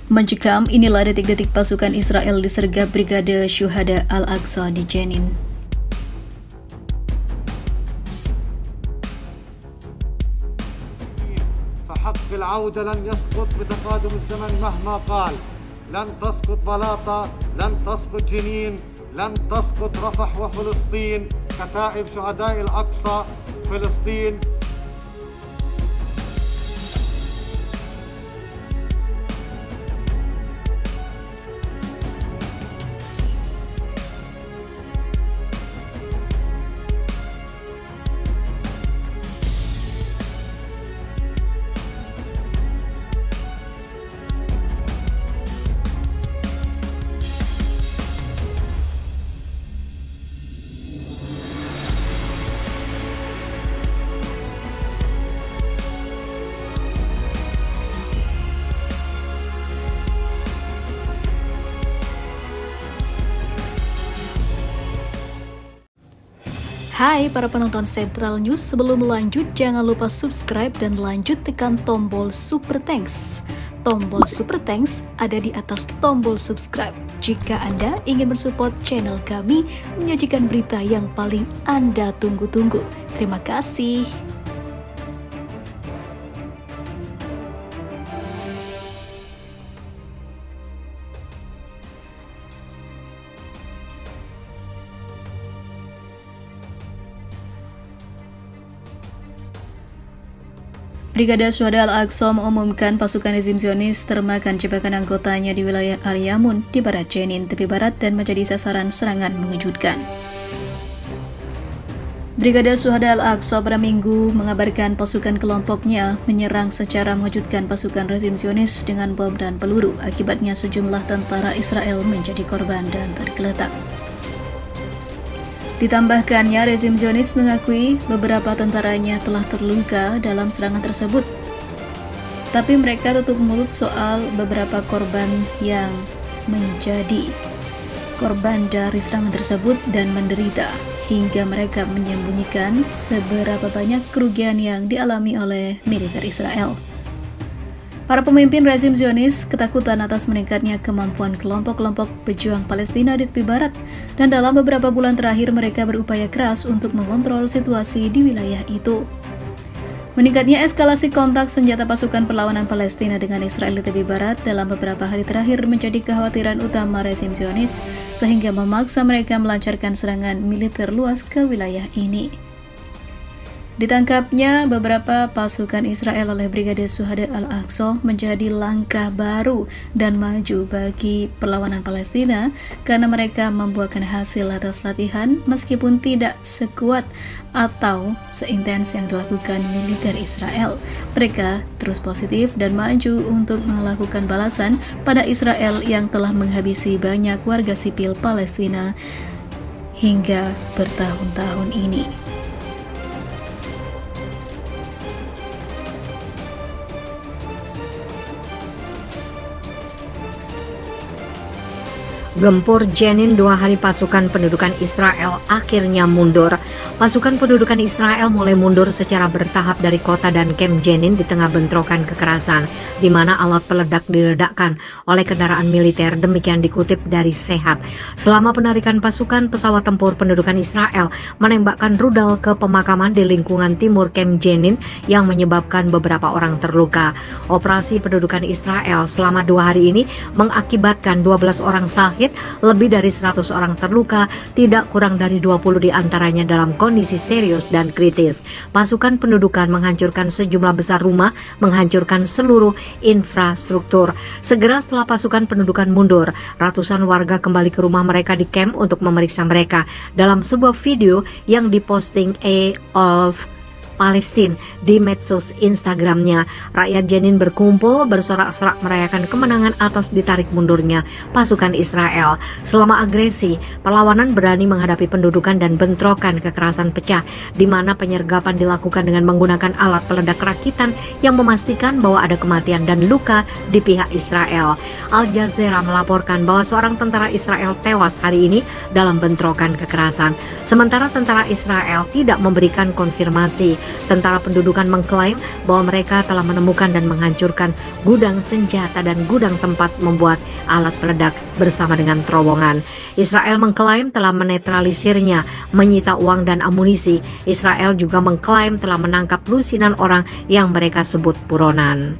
Mencekam, inilah detik-detik pasukan Israel disergap Brigade Syuhada Al-Aqsa di Jenin. فحق العودة لن يسقط بتقادم الزمن مهما قال. لن تسقط بلاطة، لن تسقط جنين، لن تسقط رفح وفلسطين. كتائب شهداء الأقصى فلسطين. Hai para penonton Central News, sebelum lanjut jangan lupa subscribe dan lanjut tekan tombol Super Thanks. Tombol Super Thanks ada di atas tombol subscribe. Jika Anda ingin mensupport channel kami menyajikan berita yang paling Anda tunggu-tunggu. Terima kasih. Brigade Syuhada Al-Aqsa mengumumkan pasukan rezim Zionis termakan jebakan anggotanya di wilayah Al-Yamun di barat Jenin, tepi barat, dan menjadi sasaran serangan mengejutkan. Brigade Syuhada Al-Aqsa pada Minggu mengabarkan pasukan kelompoknya menyerang secara mengejutkan pasukan rezim Zionis dengan bom dan peluru. Akibatnya sejumlah tentara Israel menjadi korban dan tergeletak. Ditambahkannya, rezim Zionis mengakui beberapa tentaranya telah terluka dalam serangan tersebut. Tapi mereka tutup mulut soal beberapa korban yang menjadi korban dari serangan tersebut dan menderita, hingga mereka menyembunyikan seberapa banyak kerugian yang dialami oleh militer Israel. Para pemimpin rezim Zionis ketakutan atas meningkatnya kemampuan kelompok-kelompok pejuang Palestina di tepi barat, dan dalam beberapa bulan terakhir mereka berupaya keras untuk mengontrol situasi di wilayah itu. Meningkatnya eskalasi kontak senjata pasukan perlawanan Palestina dengan Israel di tepi barat dalam beberapa hari terakhir menjadi kekhawatiran utama rezim Zionis, sehingga memaksa mereka melancarkan serangan militer luas ke wilayah ini. Ditangkapnya beberapa pasukan Israel oleh Brigade Syuhada Al-Aqsa menjadi langkah baru dan maju bagi perlawanan Palestina karena mereka membuahkan hasil atas latihan meskipun tidak sekuat atau seintens yang dilakukan militer Israel. Mereka terus positif dan maju untuk melakukan balasan pada Israel yang telah menghabisi banyak warga sipil Palestina hingga bertahun-tahun ini. Gempur Jenin, 2 hari pasukan pendudukan Israel akhirnya mundur. Pasukan pendudukan Israel mulai mundur secara bertahap dari kota dan kamp Jenin di tengah bentrokan kekerasan, di mana alat peledak diledakkan oleh kendaraan militer, demikian dikutip dari Sehab. Selama penarikan pasukan, pesawat tempur pendudukan Israel menembakkan rudal ke pemakaman di lingkungan timur kamp Jenin yang menyebabkan beberapa orang terluka. Operasi pendudukan Israel selama 2 hari ini mengakibatkan 12 orang syahid, lebih dari 100 orang terluka, tidak kurang dari 20 diantaranya dalam kondisi serius dan kritis. Pasukan pendudukan menghancurkan sejumlah besar rumah, menghancurkan seluruh infrastruktur. Segera setelah pasukan pendudukan mundur, ratusan warga kembali ke rumah mereka di kamp untuk memeriksa mereka. Dalam sebuah video yang diposting of Palestina di medsos Instagramnya, rakyat Jenin berkumpul bersorak-sorak merayakan kemenangan atas ditarik mundurnya pasukan Israel. Selama agresi, perlawanan berani menghadapi pendudukan dan bentrokan kekerasan pecah, di mana penyergapan dilakukan dengan menggunakan alat peledak rakitan yang memastikan bahwa ada kematian dan luka di pihak Israel. Al Jazeera melaporkan bahwa seorang tentara Israel tewas hari ini dalam bentrokan kekerasan, sementara tentara Israel tidak memberikan konfirmasi. Tentara pendudukan mengklaim bahwa mereka telah menemukan dan menghancurkan gudang senjata dan gudang tempat membuat alat peledak bersama dengan terowongan. Israel mengklaim telah menetralisirnya, menyita uang dan amunisi. Israel juga mengklaim telah menangkap lusinan orang yang mereka sebut buronan.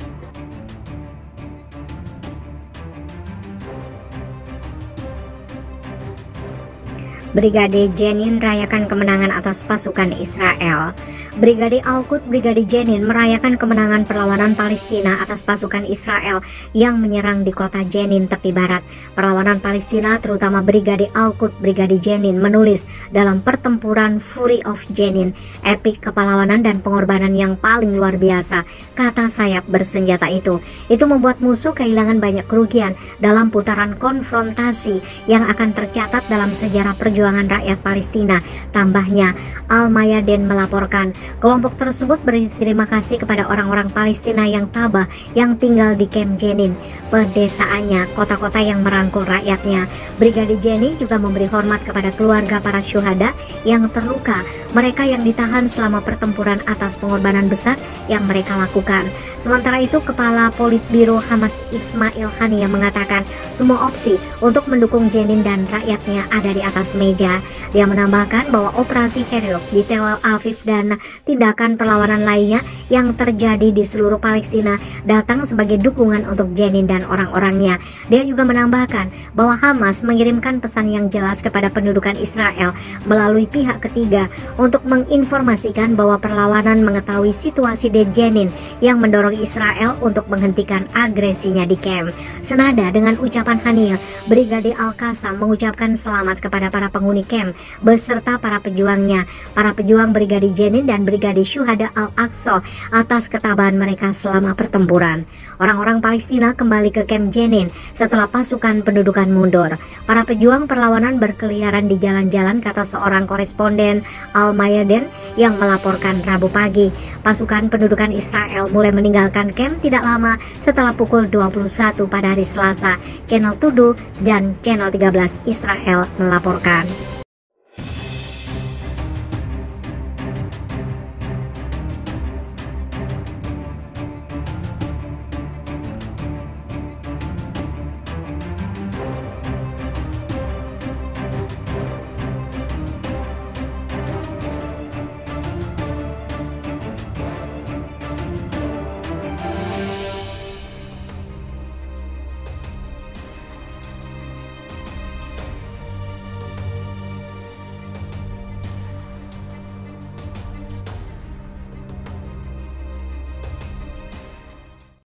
Brigade Jenin merayakan kemenangan atas pasukan Israel. Brigade Al-Quds Brigade Jenin merayakan kemenangan perlawanan Palestina atas pasukan Israel yang menyerang di kota Jenin, tepi barat. Perlawanan Palestina, terutama Brigade Al-Quds Brigade Jenin, menulis dalam pertempuran Fury of Jenin, epik kepahlawanan dan pengorbanan yang paling luar biasa, kata sayap bersenjata itu. Itu membuat musuh kehilangan banyak kerugian dalam putaran konfrontasi yang akan tercatat dalam sejarah perjuangan rakyat Palestina. Tambahnya, Al-Mayadin melaporkan, kelompok tersebut berterima kasih kepada orang-orang Palestina yang tabah yang tinggal di Camp Jenin, pedesaannya, kota-kota yang merangkul rakyatnya. Brigade Jenin juga memberi hormat kepada keluarga para syuhada yang terluka, mereka yang ditahan selama pertempuran atas pengorbanan besar yang mereka lakukan. Sementara itu, Kepala Politbiro Hamas Ismail Haniyeh mengatakan semua opsi untuk mendukung Jenin dan rakyatnya ada di atas meja. Dia menambahkan bahwa operasi Heroic di Tel Aviv dan tindakan perlawanan lainnya yang terjadi di seluruh Palestina datang sebagai dukungan untuk Jenin dan orang-orangnya. Dia juga menambahkan bahwa Hamas mengirimkan pesan yang jelas kepada pendudukan Israel melalui pihak ketiga untuk menginformasikan bahwa perlawanan mengetahui situasi di Jenin yang mendorong Israel untuk menghentikan agresinya di camp. Senada dengan ucapan Haniyeh, Brigade Al-Qassam mengucapkan selamat kepada para penghuni camp beserta para pejuangnya, para pejuang Brigade Jenin dan Brigade Syuhada Al-Aqsa atas ketabahan mereka selama pertempuran. Orang-orang Palestina kembali ke camp Jenin setelah pasukan pendudukan mundur. Para pejuang perlawanan berkeliaran di jalan-jalan, kata seorang koresponden Al-Mayadin yang melaporkan Rabu pagi. Pasukan pendudukan Israel mulai meninggalkan camp tidak lama setelah pukul 21 pada hari Selasa. Channel 7 dan Channel 13 Israel melaporkan.